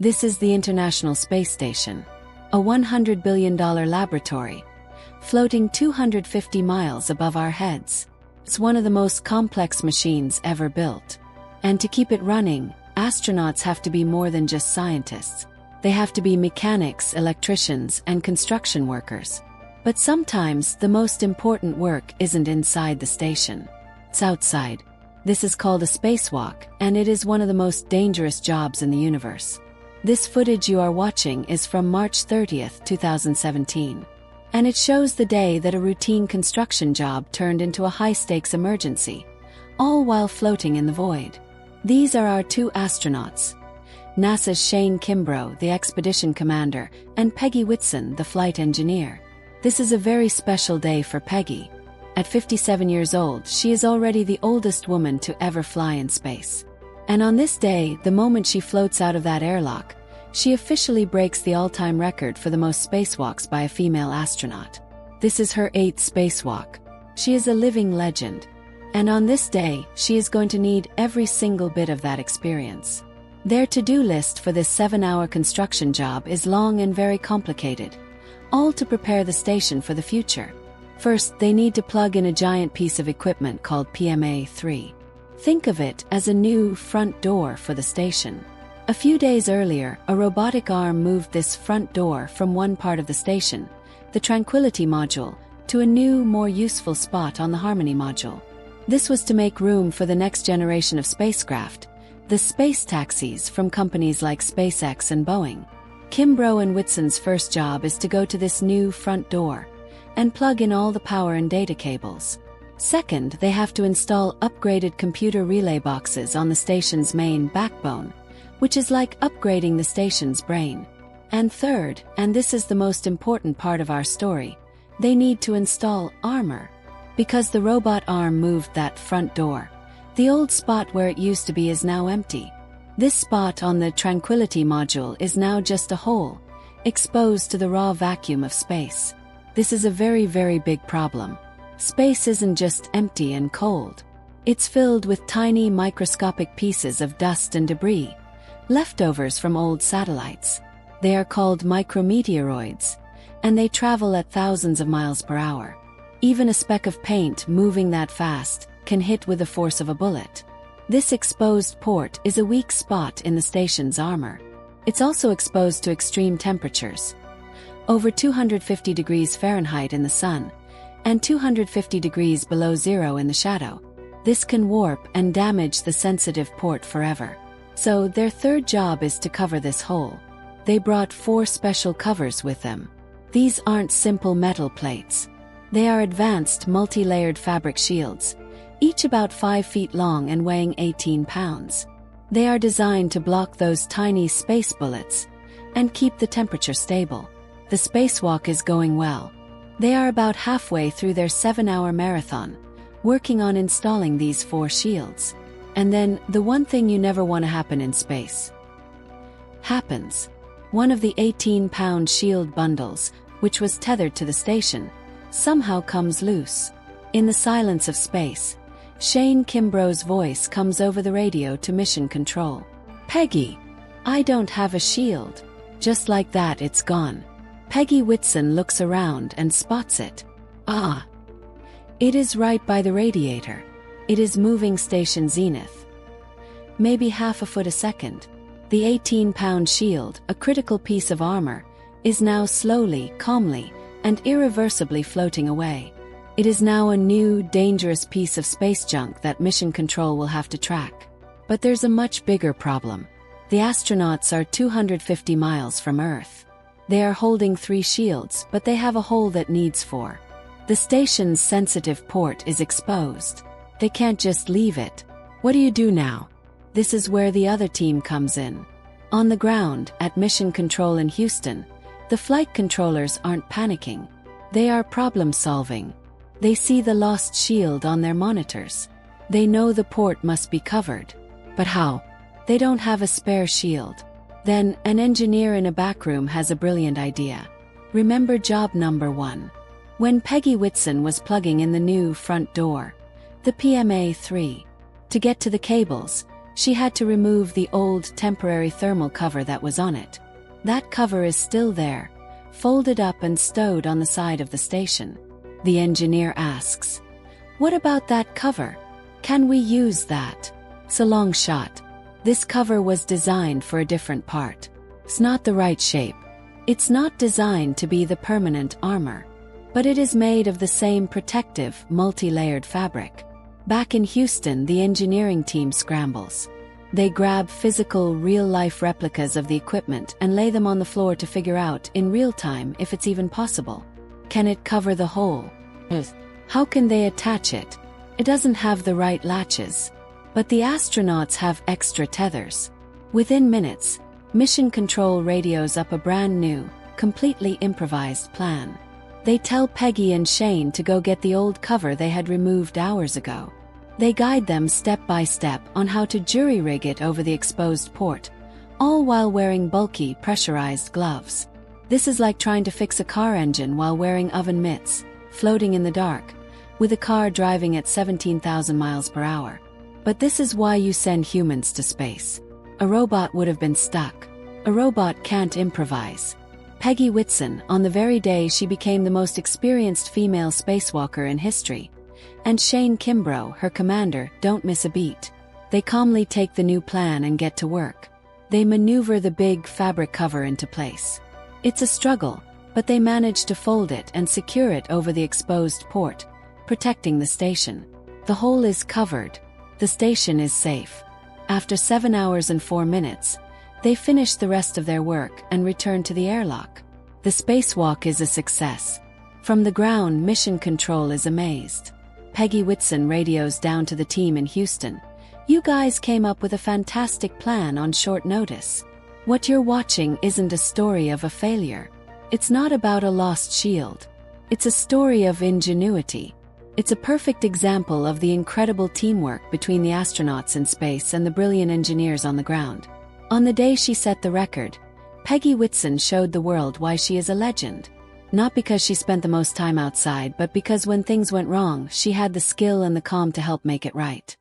This is the International Space Station, a $100 billion laboratory, floating 250 miles above our heads. It's one of the most complex machines ever built. And to keep it running, astronauts have to be more than just scientists. They have to be mechanics, electricians, and construction workers. But sometimes the most important work isn't inside the station. It's outside. This is called a spacewalk, and it is one of the most dangerous jobs in the universe. This footage you are watching is from March 30th, 2017. And it shows the day that a routine construction job turned into a high-stakes emergency, all while floating in the void. These are our two astronauts, NASA's Shane Kimbrough, the expedition commander, and Peggy Whitson, the flight engineer. This is a very special day for Peggy. At 57 years old, she is already the oldest woman to ever fly in space. And on this day, the moment she floats out of that airlock, she officially breaks the all-time record for the most spacewalks by a female astronaut. This is her 8th spacewalk. She is a living legend. And on this day, she is going to need every single bit of that experience. Their to-do list for this 7-hour construction job is long and very complicated, all to prepare the station for the future. First, they need to plug in a giant piece of equipment called PMA-3. Think of it as a new front door for the station. A few days earlier, a robotic arm moved this front door from one part of the station, the Tranquility module, to a new, more useful spot on the Harmony module. This was to make room for the next generation of spacecraft, the space taxis from companies like SpaceX and Boeing. Kimbrough and Whitson's first job is to go to this new front door and plug in all the power and data cables. Second, they have to install upgraded computer relay boxes on the station's main backbone, which is like upgrading the station's brain. And third, and this is the most important part of our story, they need to install armor. Because the robot arm moved that front door, the old spot where it used to be is now empty. This spot on the Tranquility module is now just a hole, exposed to the raw vacuum of space. This is a very, very big problem. Space isn't just empty and cold. It's filled with tiny microscopic pieces of dust and debris, leftovers from old satellites. They are called micrometeoroids, and they travel at thousands of miles per hour. Even a speck of paint moving that fast can hit with the force of a bullet. This exposed port is a weak spot in the station's armor. It's also exposed to extreme temperatures, over 250 degrees Fahrenheit in the sun, and 250 degrees below zero in the shadow. This can warp and damage the sensitive port forever. So their third job is to cover this hole. They brought 4 special covers with them. These aren't simple metal plates. They are advanced multi-layered fabric shields, each about 5 feet long and weighing 18 pounds. They are designed to block those tiny space bullets and keep the temperature stable. The spacewalk is going well. They are about halfway through their 7-hour marathon, working on installing these 4 shields. And then, the one thing you never want to happen in space happens. One of the 18-pound shield bundles, which was tethered to the station, somehow comes loose. In the silence of space, Shane Kimbrough's voice comes over the radio to mission control. "Peggy, I don't have a shield." Just like that, it's gone. Peggy Whitson looks around and spots it. Ah! It is right by the radiator. It is moving station zenith. Maybe half a foot a second. The 18-pound shield, a critical piece of armor, is now slowly, calmly, and irreversibly floating away. It is now a new, dangerous piece of space junk that mission control will have to track. But there's a much bigger problem. The astronauts are 250 miles from Earth. They are holding 3 shields, but they have a hole that needs 4. The station's sensitive port is exposed. They can't just leave it. What do you do now? This is where the other team comes in. On the ground, at Mission Control in Houston, the flight controllers aren't panicking. They are problem-solving. They see the lost shield on their monitors. They know the port must be covered. But how? They don't have a spare shield. Then, an engineer in a backroom has a brilliant idea. Remember job number 1. When Peggy Whitson was plugging in the new front door, the PMA-3. To get to the cables, She had to remove the old temporary thermal cover that was on it. That cover is still there, folded up and stowed on the side of the station. The engineer asks, "What about that cover? Can we use that?" It's a long shot. This cover was designed for a different part. It's not the right shape. It's not designed to be the permanent armor. But it is made of the same protective, multi-layered fabric. Back in Houston, the engineering team scrambles. They grab physical, real-life replicas of the equipment and lay them on the floor to figure out in real time if it's even possible. Can it cover the hole? How can they attach it? It doesn't have the right latches. But the astronauts have extra tethers. Within minutes, Mission Control radios up a brand new, completely improvised plan. They tell Peggy and Shane to go get the old cover they had removed hours ago. They guide them step by step on how to jury-rig it over the exposed port, all while wearing bulky, pressurized gloves. This is like trying to fix a car engine while wearing oven mitts, floating in the dark, with a car driving at 17,000 miles per hour. But this is why you send humans to space. A robot would have been stuck. A robot can't improvise. Peggy Whitson, on the very day she became the most experienced female spacewalker in history, and Shane Kimbrough, her commander, don't miss a beat. They calmly take the new plan and get to work. They maneuver the big fabric cover into place. It's a struggle, but they manage to fold it and secure it over the exposed port, protecting the station. The hole is covered. The station is safe. After 7 hours and 4 minutes, they finish the rest of their work and return to the airlock. The spacewalk is a success. From the ground, Mission Control is amazed. Peggy Whitson radios down to the team in Houston. "You guys came up with a fantastic plan on short notice. What you're watching isn't a story of a failure. It's not about a lost shield. It's a story of ingenuity. It's a perfect example of the incredible teamwork between the astronauts in space and the brilliant engineers on the ground." On the day she set the record, Peggy Whitson showed the world why she is a legend. Not because she spent the most time outside, but because when things went wrong, she had the skill and the calm to help make it right.